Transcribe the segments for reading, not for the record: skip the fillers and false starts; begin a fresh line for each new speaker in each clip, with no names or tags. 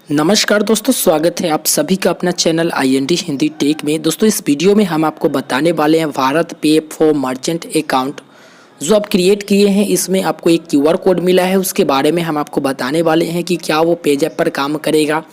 नमस्कार दोस्तों, स्वागत है आप सभी का अपना चैनल IND हिंदी टेक में। दोस्तों इस वीडियो में हम आपको बताने वाले हैं भारत पे फॉर मर्चेंट अकाउंट जो आप क्रिएट किए हैं। इसमें आपको एक QR कोड मिला है, उसके बारे में हम आपको बताने वाले हैं कि क्या वो पेज ऐप पर काम करेगा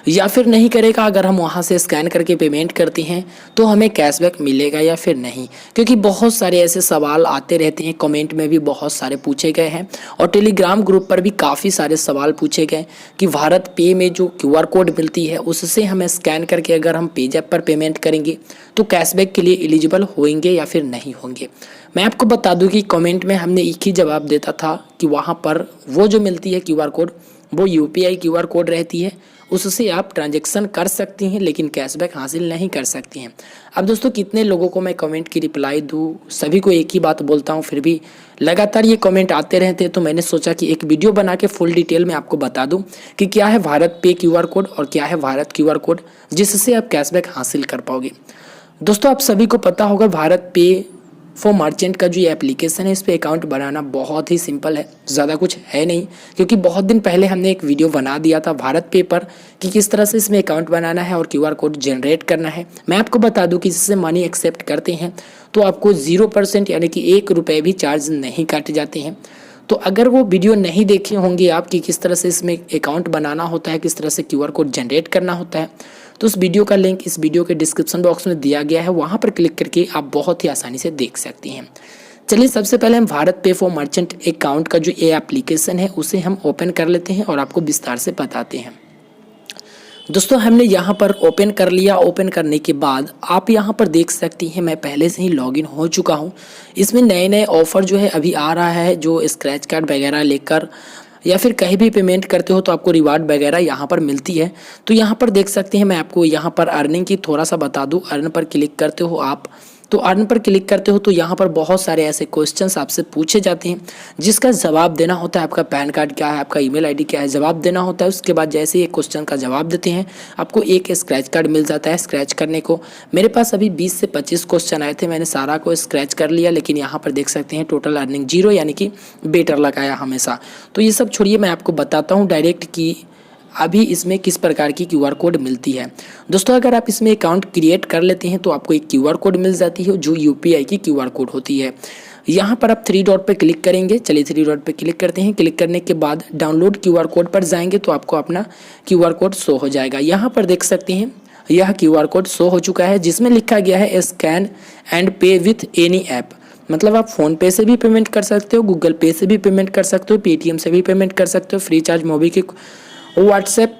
या फिर नहीं करेगा। अगर हम वहां से स्कैन करके पेमेंट करते हैं तो हमें कैशबैक मिलेगा या फिर नहीं, क्योंकि बहुत सारे ऐसे सवाल आते रहते हैं। कमेंट में भी बहुत सारे पूछे गए हैं और टेलीग्राम ग्रुप पर भी काफ़ी सारे सवाल पूछे गए कि भारत पे में जो QR कोड मिलती है उससे हमें स्कैन करके अगर हम पेज ऐप पर पेमेंट करेंगे तो कैशबैक के लिए एलिजिबल होंगे या फिर नहीं होंगे। मैं आपको बता दूं कि कमेंट में हमने एक ही जवाब देता था कि वहाँ पर वो जो मिलती है QR कोड वो UPI QR कोड रहती है, उससे आप ट्रांजैक्शन कर सकती हैं लेकिन कैशबैक हासिल नहीं कर सकती हैं। अब दोस्तों कितने लोगों को मैं कमेंट की रिप्लाई दूं, सभी को एक ही बात बोलता हूं, फिर भी लगातार ये कमेंट आते रहते हैं। तो मैंने सोचा कि एक वीडियो बना के फुल डिटेल में आपको बता दूं कि क्या है भारत पे QR कोड और क्या है भारत QR कोड जिससे आप कैशबैक हासिल कर पाओगे। दोस्तों आप सभी को पता होगा भारत पे फॉर मर्चेंट का जो ये एप्लीकेशन है, इस पे अकाउंट बनाना बहुत ही सिंपल है, ज़्यादा कुछ है नहीं। क्योंकि बहुत दिन पहले हमने एक वीडियो बना दिया था भारत पे पर कि किस तरह से इसमें अकाउंट बनाना है और QR कोड जनरेट करना है। मैं आपको बता दूं कि इससे मनी एक्सेप्ट करते हैं तो आपको 0% यानी कि 1 रुपये भी चार्ज नहीं काटे जाते हैं। तो अगर वो वीडियो नहीं देखे होंगे आप कि किस तरह से इसमें अकाउंट बनाना होता है, किस तरह से QR कोड जनरेट करना होता है, तो उस वीडियो का लिंक इस वीडियो के डिस्क्रिप्शन बॉक्स में दिया गया है, वहाँ पर क्लिक करके आप बहुत ही आसानी से देख सकते हैं। चलिए सबसे पहले हम भारत पे फॉर मर्चेंट अकाउंट का जो ये एप्लीकेशन है उसे हम ओपन कर लेते हैं और आपको विस्तार से बताते हैं। दोस्तों हमने यहाँ पर ओपन कर लिया। ओपन करने के बाद आप यहाँ पर देख सकती हैं मैं पहले से ही लॉगिन हो चुका हूँ। इसमें नए नए ऑफ़र जो है अभी आ रहा है, जो स्क्रैच कार्ड वगैरह लेकर या फिर कहीं भी पेमेंट करते हो तो आपको रिवार्ड वगैरह यहाँ पर मिलती है। तो यहाँ पर देख सकते हैं, मैं आपको यहाँ पर अर्निंग की थोड़ा सा बता दूँ। अर्न पर क्लिक करते हो आप, तो अर्न पर क्लिक करते हो तो यहाँ पर बहुत सारे ऐसे क्वेश्चंस आपसे पूछे जाते हैं जिसका जवाब देना होता है। आपका पैन कार्ड क्या है, आपका ईमेल आईडी क्या है, जवाब देना होता है। उसके बाद जैसे ही एक क्वेश्चन का जवाब देते हैं आपको एक स्क्रैच कार्ड मिल जाता है स्क्रैच करने को। मेरे पास अभी 20 से 25 क्वेश्चन आए थे, मैंने सारा को स्क्रैच कर लिया। लेकिन यहाँ पर देख सकते हैं टोटल अर्निंग 0 यानी कि बेटर लगाया हमेशा। तो ये सब छोड़िए, मैं आपको बताता हूँ डायरेक्ट कि अभी इसमें किस प्रकार की QR कोड मिलती है। दोस्तों अगर आप इसमें अकाउंट क्रिएट कर लेते हैं तो आपको एक QR कोड मिल जाती है जो UPI की QR कोड होती है। यहाँ पर आप 3 डॉट पे क्लिक करेंगे। चलिए 3 डॉट पे क्लिक करते हैं। क्लिक करने के बाद डाउनलोड QR कोड पर जाएंगे तो आपको अपना QR कोड शो हो जाएगा। यहाँ पर देख सकते हैं यह QR कोड शो हो चुका है जिसमें लिखा गया है स्कैन एंड पे विथ एनी ऐप। मतलब आप फ़ोन पे से भी पेमेंट कर सकते हो, गूगल पे से भी पेमेंट कर सकते हो, पेटीएम से भी पेमेंट कर सकते हो, फ्री चार्ज मोबी के व्हाट्सएप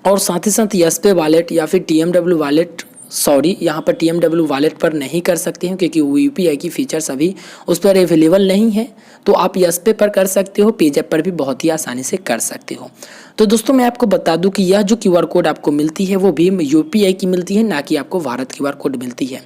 और साथ ही साथ यस पे वॉलेट या फिर TMW वॉलेट, सॉरी यहाँ पर TMW वॉलेट पर नहीं कर सकते हैं क्योंकि UPI की फीचर्स अभी उस पर अवेलेबल नहीं है। तो आप यस पे पर कर सकते हो, पेज ऐप पर भी बहुत ही आसानी से कर सकते हो। तो दोस्तों मैं आपको बता दूं कि यह जो QR कोड आपको मिलती है वो भी UPI की मिलती है, ना कि आपको भारत QR कोड मिलती है।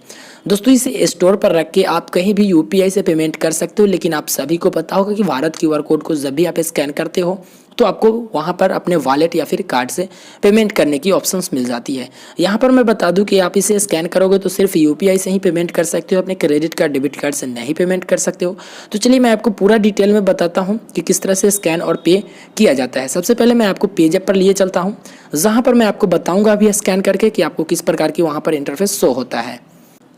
दोस्तों इसे स्टोर पर रख के आप कहीं भी UPI से पेमेंट कर सकते हो, लेकिन आप सभी को पता होगा कि भारत QR कोड को जब भी आप स्कैन करते हो तो आपको वहाँ पर अपने वॉलेट या फिर कार्ड से पेमेंट करने की ऑप्शंस मिल जाती है। यहाँ पर मैं बता दूं कि आप इसे स्कैन करोगे तो सिर्फ UPI से ही पेमेंट कर सकते हो, अपने क्रेडिट कार्ड डेबिट कार्ड से नहीं पेमेंट कर सकते हो। तो चलिए मैं आपको पूरा डिटेल में बताता हूँ कि किस तरह से स्कैन और पे किया जाता है। सबसे पहले मैं आपको पेज ऐप पर लिए चलता हूँ, जहाँ पर मैं आपको बताऊँगा अभी स्कैन करके कि आपको किस प्रकार की वहाँ पर इंटरफेस शो होता है।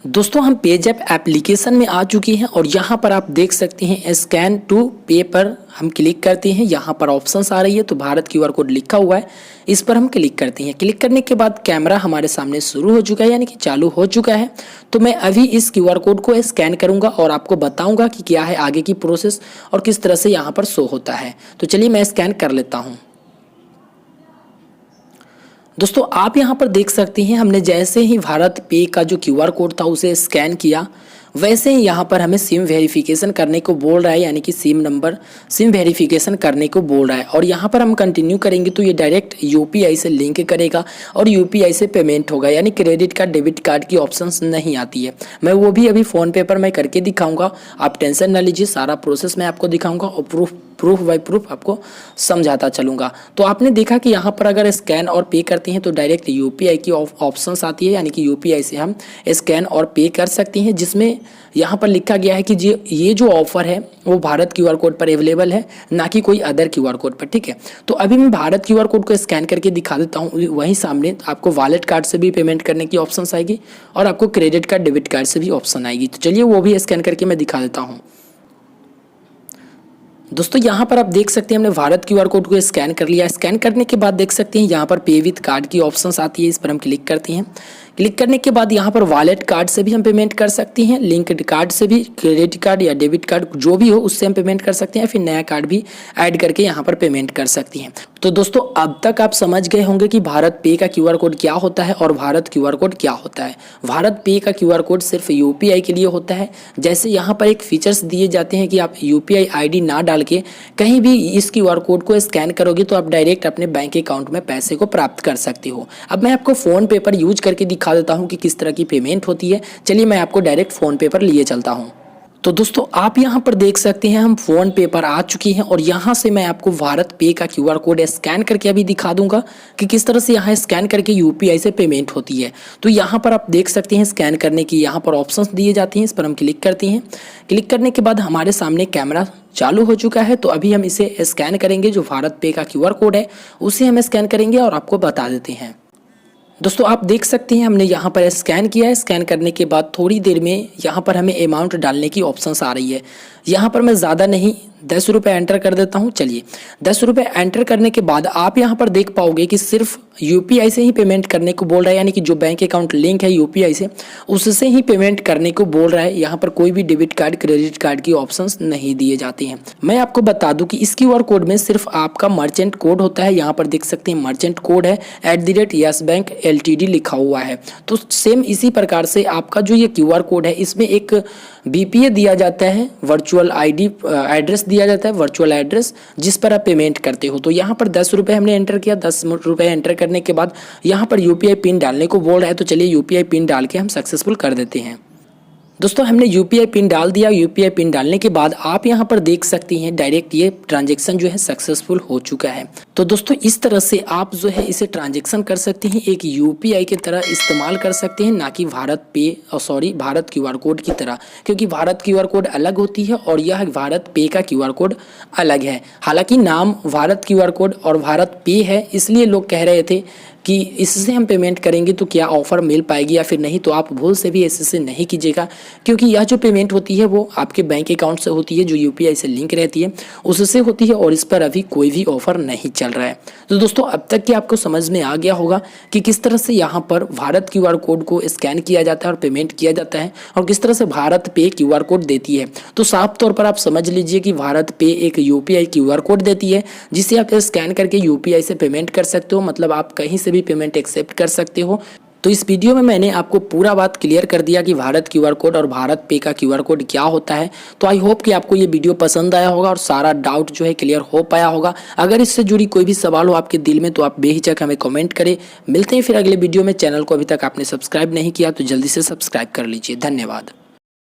दोस्तों हम पेज ऐप एप्लीकेशन में आ चुके हैं और यहाँ पर आप देख सकते हैं स्कैन टू पे पर हम क्लिक करते हैं। यहाँ पर ऑप्शंस आ रही है तो भारत QR कोड लिखा हुआ है, इस पर हम क्लिक करते हैं। क्लिक करने के बाद कैमरा हमारे सामने शुरू हो चुका है यानी कि चालू हो चुका है। तो मैं अभी इस QR कोड को स्कैन करूँगा और आपको बताऊँगा कि क्या है आगे की प्रोसेस और किस तरह से यहाँ पर शो होता है। तो चलिए मैं स्कैन कर लेता हूँ। दोस्तों आप यहाँ पर देख सकते हैं हमने जैसे ही भारत पे का जो QR कोड था उसे स्कैन किया, वैसे ही यहाँ पर हमें सिम वेरिफिकेशन करने को बोल रहा है, यानी कि सिम नंबर सिम वेरिफिकेशन करने को बोल रहा है। और यहाँ पर हम कंटिन्यू करेंगे तो ये डायरेक्ट UPI से लिंक करेगा और UPI से पेमेंट होगा, यानी क्रेडिट कार्ड डेबिट कार्ड की ऑप्शंस नहीं आती है। मैं वो भी अभी फ़ोन पे पर मैं करके दिखाऊंगा, आप टेंशन ना लीजिए, सारा प्रोसेस मैं आपको दिखाऊंगा और प्रूफ बाय प्रूफ आपको समझाता चलूँगा। तो आपने देखा कि यहाँ पर अगर स्कैन और पे करते हैं तो डायरेक्ट यूपीआई की ऑप्शंस आती है, यानी कि यूपीआई से हम स्कैन और पे कर सकते हैं, जिसमें यहाँ पर लिखा गया है कि ये जो ऑफर है वो भारत क्यूआर कोड पर अवेलेबल है, ना कि कोई अदर क्यूआर कोड पर। ठीक है, तो अभी मैं भारत क्यूआर कोड को स्कैन करके दिखा देता हूँ। वहीं सामने आपको वॉलेट कार्ड से भी पेमेंट करने की ऑप्शन आएगी और आपको क्रेडिट कार्ड डेबिट कार्ड से भी ऑप्शन आएगी। तो चलिए वो भी स्कैन करके मैं दिखा देता हूँ। दोस्तों यहाँ पर आप देख सकते हैं हमने भारत क्यूआर कोड को स्कैन कर लिया। स्कैन करने के बाद देख सकते हैं यहाँ पर पे विथ कार्ड की ऑप्शंस आती है, इस पर हम क्लिक करते हैं। क्लिक करने के बाद यहाँ पर वॉलेट कार्ड से भी हम पेमेंट कर सकते हैं, लिंक्ड कार्ड से भी, क्रेडिट कार्ड या डेबिट कार्ड जो भी हो उससे हम पेमेंट कर सकते हैं, फिर नया कार्ड भी ऐड करके यहाँ पर पेमेंट कर सकती हैं। तो दोस्तों अब तक आप समझ गए होंगे कि भारत पे का क्यूआर कोड क्या होता है और भारत क्यूआर कोड क्या होता है। भारत पे का क्यूआर कोड सिर्फ यूपीआई के लिए होता है। जैसे यहाँ पर एक फीचर्स दिए जाते हैं कि आप यूपीआई आईडी ना डाल के कहीं भी इस क्यूआर कोड को स्कैन करोगे तो आप डायरेक्ट अपने बैंक अकाउंट में पैसे को प्राप्त कर सकते हो। अब मैं आपको फ़ोन पे पर यूज करके दिखा देता हूँ कि किस तरह की पेमेंट होती है। चलिए मैं आपको डायरेक्ट फ़ोन पे पर लिए चलता हूँ। तो दोस्तों आप यहाँ पर देख सकते हैं हम फ़ोन पे पर आ चुके हैं और यहाँ से मैं आपको भारत पे का क्यूआर कोड स्कैन करके अभी दिखा दूंगा कि किस तरह से यहाँ स्कैन करके यूपीआई से पेमेंट होती है। तो यहाँ पर आप देख सकते हैं स्कैन करने की यहाँ पर ऑप्शंस दिए जाते हैं, इस पर हम क्लिक करते हैं। क्लिक करने के बाद हमारे सामने कैमरा चालू हो चुका है। तो अभी हम इसे स्कैन करेंगे, जो भारत पे का क्यूआर कोड है उसे हम स्कैन करेंगे और आपको बता देते हैं। दोस्तों आप देख सकते हैं हमने यहाँ पर स्कैन किया है। स्कैन करने के बाद थोड़ी देर में यहाँ पर हमें अमाउंट डालने की ऑप्शंस आ रही है। यहाँ पर मैं ज़्यादा नहीं 10 रुपये एंटर कर देता हूँ। चलिए 10 रुपये एंटर करने के बाद आप यहाँ पर देख पाओगे कि सिर्फ यूपीआई से ही पेमेंट करने को बोल रहा है, यानी कि जो बैंक अकाउंट लिंक है यूपीआई से उससे ही पेमेंट करने को बोल रहा है। यहाँ पर कोई भी डेबिट कार्ड क्रेडिट कार्ड की ऑप्शंस नहीं दिए जाते हैं। मैं आपको बता दूं कि इस क्यूआर कोड में सिर्फ आपका मर्चेंट कोड होता है। यहाँ पर देख सकते हैं मर्चेंट कोड है @YES बैंक LTD लिखा हुआ है। तो सेम इसी प्रकार से आपका जो ये क्यूआर कोड है इसमें एक BPA दिया जाता है, वर्चुअल आईडी एड्रेस दिया जाता है, वर्चुअल एड्रेस जिस पर आप पेमेंट करते हो। तो यहाँ पर 10 रुपये हमने एंटर किया। 10 रुपये एंटर करने के बाद यहाँ पर यूपीआई पिन डालने को बोल रहा है। तो चलिए यूपीआई पिन डाल के हम सक्सेसफुल कर देते हैं। दोस्तों हमने यूपीआई पिन डाल दिया। यूपीआई पिन डालने के बाद आप यहाँ पर देख सकती हैं डायरेक्ट ये ट्रांजैक्शन जो है सक्सेसफुल हो चुका है। तो दोस्तों इस तरह से आप जो है इसे ट्रांजैक्शन कर सकते हैं, एक यूपीआई की तरह इस्तेमाल कर सकते हैं, ना कि भारत क्यूआर कोड की तरह, क्योंकि भारत क्यूआर कोड अलग होती है और यह भारत पे का क्यूआर कोड अलग है। हालांकि नाम भारत क्यूआर कोड और भारत पे है, इसलिए लोग कह रहे थे कि इससे हम पेमेंट करेंगे तो क्या ऑफ़र मिल पाएगी या फिर नहीं। तो आप भूल से भी इससे नहीं कीजिएगा, क्योंकि यह जो पेमेंट होती है वो आपके बैंक अकाउंट से होती है, जो यूपीआई से लिंक रहती है उससे होती है और इस पर अभी कोई भी ऑफ़र नहीं चल रहा है। तो दोस्तों अब तक कि आपको समझ में आ गया होगा कि किस तरह से यहाँ पर भारत क्यूआर कोड को स्कैन किया जाता है और पेमेंट किया जाता है और किस तरह से भारत पे क्यूआर कोड देती है। तो साफ तौर पर आप समझ लीजिए कि भारत पे एक यूपीआई क्यूआर कोड देती है, जिसे आप स्कैन करके यूपीआई से पेमेंट कर सकते हो, मतलब आप कहीं से भी पेमेंट एक्सेप्ट कर सकते हो। तो इस वीडियो में मैंने आपको पूरा बात क्लियर कर दिया कि भारत क्यूआर कोड और भारत पे का क्यूआर कोड क्या होता है। तो आई होप कि आपको ये वीडियो पसंद आया होगा और सारा डाउट जो है क्लियर हो पाया होगा। अगर इससे जुड़ी कोई भी सवाल हो आपके दिल में तो आप बेहिचक हमें कमेंट करें। मिलते हैं फिर अगले वीडियो में। चैनल को अभी तक आपने सब्सक्राइब नहीं किया तो जल्दी से सब्सक्राइब कर लीजिए। धन्यवाद।